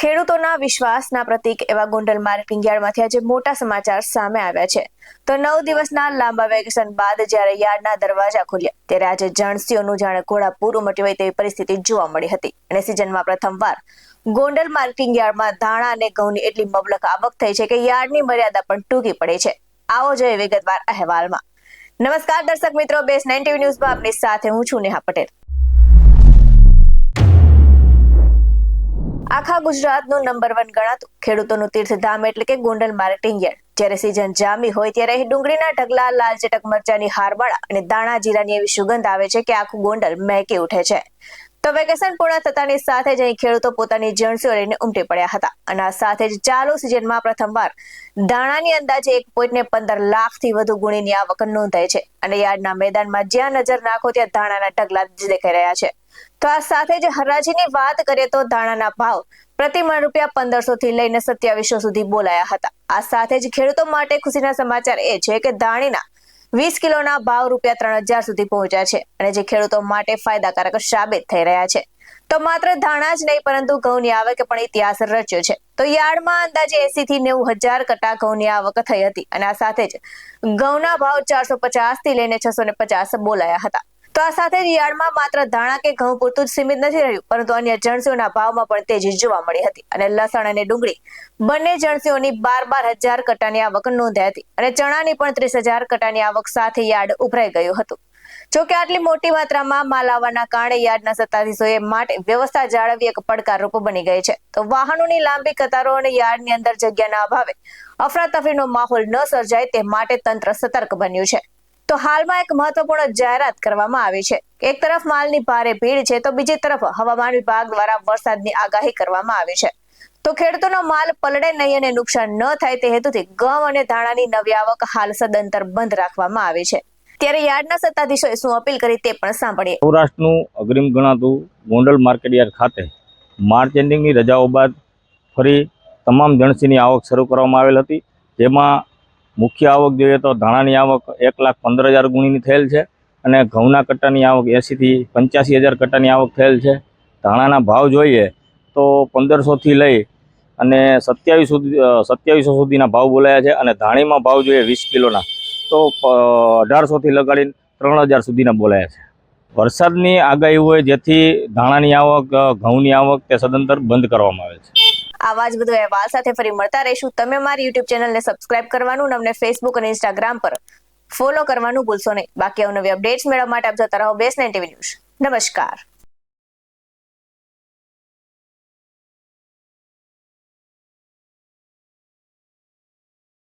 ખેડૂતોના વિશ્વાસના પ્રતીક એવા ગોંડલ માર્કેટિંગ યાર્ડમાંથી આજે મોટા સમાચાર સામે આવ્યા છે. તો 9 દિવસના લાંબા વેકેશન બાદ જ્યારે યાર્ડના દરવાજા ખુલ્યા ત્યારે આજે જણસીઓનું જાણે ઘોડાપૂર ઉમટ્યું હોય તેવી પરિસ્થિતિ જોવા મળી હતી. અને સિઝનમાં પ્રથમવાર ગોંડલ માર્કેટિંગ યાર્ડમાં ધાણા અને ઘઉંની એટલી મબલક આવક થઈ છે કે યાર્ડની મર્યાદા પણ ટૂંકી પડી છે. આવો જોઈએ વિગતવાર અહેવાલમાં. નમસ્કાર દર્શક મિત્રો, બેસ 9 TV ન્યૂઝમાં આપની સાથે હું છું નેહા પટેલ. આખા ગુજરાતનું નંબર 1 ગણાતું ખેડૂતોનું તીર્થધામ એટલે કે ગોંડલ માર્કેટિંગ યાર્ડ. જ્યારે સીઝન જામી હોય ત્યારે અહીં ડુંગળીના ઢગલા, લાલ ચટક મરચાની હારવાળા અને દાણા જીરાની એવી સુગંધ આવે છે કે આખું ગોંડલ મહેકી ઉઠે છે. તો વેકેશન પૂર્ણ થતાની સાથે જ અહીં ખેડૂતો પોતાની જણસીઓ લઈને ઉમટી પડ્યા હતા. અને આ સાથે જ ચાલુ સિઝનમાં પ્રથમવાર દાણાની અંદાજે 1.15 લાખથી વધુ ગુણીની આવક નોંધાઈ છે. અને યાર્ડના મેદાનમાં જ્યાં નજર નાખો ત્યાં ધાણાના ઢગલા જ દેખાઈ રહ્યા છે. તો આ સાથે જ હરાજીની વાત કરીએ તો ધાણાના ભાવ પ્રતિ મણ રૂપિયા 1500 થી લઈને 2700 સુધી બોલાયા હતા. આ સાથે જ ખેડૂતો માટે ખુશીના સમાચાર એ છે કે ધાણીના 20 કિલોના ભાવ રૂપિયા 3000 સુધી પહોંચ્યા છે. અને જે ખેડૂતો માટે ફાયદાકારક સાબિત થઈ રહ્યા છે. તો માત્ર ધાણા જ નહીં પરંતુ ઘઉંની આવકે પણ ઇતિહાસ રચ્યો છે. તો યાર્ડમાં અંદાજે 80 થી 90,000 કટા ઘઉંની આવક થઈ હતી. અને આ સાથે જ ઘઉંના ભાવ 450 થી લઈને 650 બોલાયા હતા. તો આ સાથે જ યાર્ડમાં માત્ર ધાણા કે ઘઉં પૂરતું જ સીમિત નથી રહ્યું પરંતુ અન્ય જણસીઓના ભાવમાં પણ તેજી જોવા મળી હતી. અને લસણ અને ડુંગળી બંને જણસીઓની 12,000 કટાની આવક નોંધાઈ હતી. અને ચણાની પણ 30,000 કટાની આવક સાથે યાર્ડ ઉભરાઈ ગયું હતું. જોકે આટલી મોટી માત્રામાં માલ આવવાના કારણે યાર્ડના સત્તાધીશોએ માટે વ્યવસ્થા જાળવવી એક પડકારરૂપ બની ગઈ છે. તો વાહનોની લાંબી કતારો અને યાર્ડની અંદર જગ્યાના અભાવે અફરાતફરીનો માહોલ ન સર્જાય તે માટે તંત્ર સતર્ક બન્યું છે. તો હાલમાં એક મહત્વપૂર્ણ જાહેરાત કરવામાં આવી છે. એક તરફ માલની ભારે ભીડ છે તો બીજી તરફ હવામાન વિભાગ દ્વારા વરસાદની આગાહી કરવામાં આવી છે. તો ખેડૂતોનો માલ પલળે નહીં અને નુકસાન ન થાય તે હેતુથી ઘઉં અને ધાણાની નવી આવક હાલ સદંતર બંધ રાખવામાં આવી છે. ત્યારે યાર્ડના સત્તાધીશોએ શું અપીલ કરી તે પણ સાંભળીએ. સૌરાષ્ટ્રનું અગ્રીમ ગણાતું ગોંડલ માર્કેટ યાર્ડ ખાતે માર્ચ એન્ડિંગની રજાઓ બાદ ફરી તમામ જણસીની આવક શરૂ કરવામાં આવેલ હતી. જેમાં મુખ્ય આવક જોઈએ તો ધાણાની આવક 1,15,000 ગુણીની થયેલ છે. અને ઘઉંના કટ્ટાની આવક 80 થી 85,000 કટ્ટાની આવક થયેલ છે. ધાણાના ભાવ જોઈએ તો 1500 થી લઈ અને 2700 સુધીના ભાવ બોલાયા છે. અને ધાણીમાં ભાવ જોઈએ 20 કિલોના તો 1800 થી લગાડીને 3000 સુધીના બોલાયા છે. વરસાદની આગાહી હોય જેથી ધાણાની આવક, ઘઉંની આવક તે સદંતર બંધ કરવામાં આવેલ છે. આવા જ બધો અહેવાલ સાથે ફરી મળતા રહીશું. તમે અમારી YouTube ચેનલને સબસ્ક્રાઇબ કરવાનું અને અમને Facebook અને Instagram પર ફોલો કરવાનું ભૂલશો નહીં. બાકી અવનવી અપડેટ્સ મેળવવા માટે આપ જોતા રહો બેસ 9 TV ન્યૂઝ. નમસ્કાર.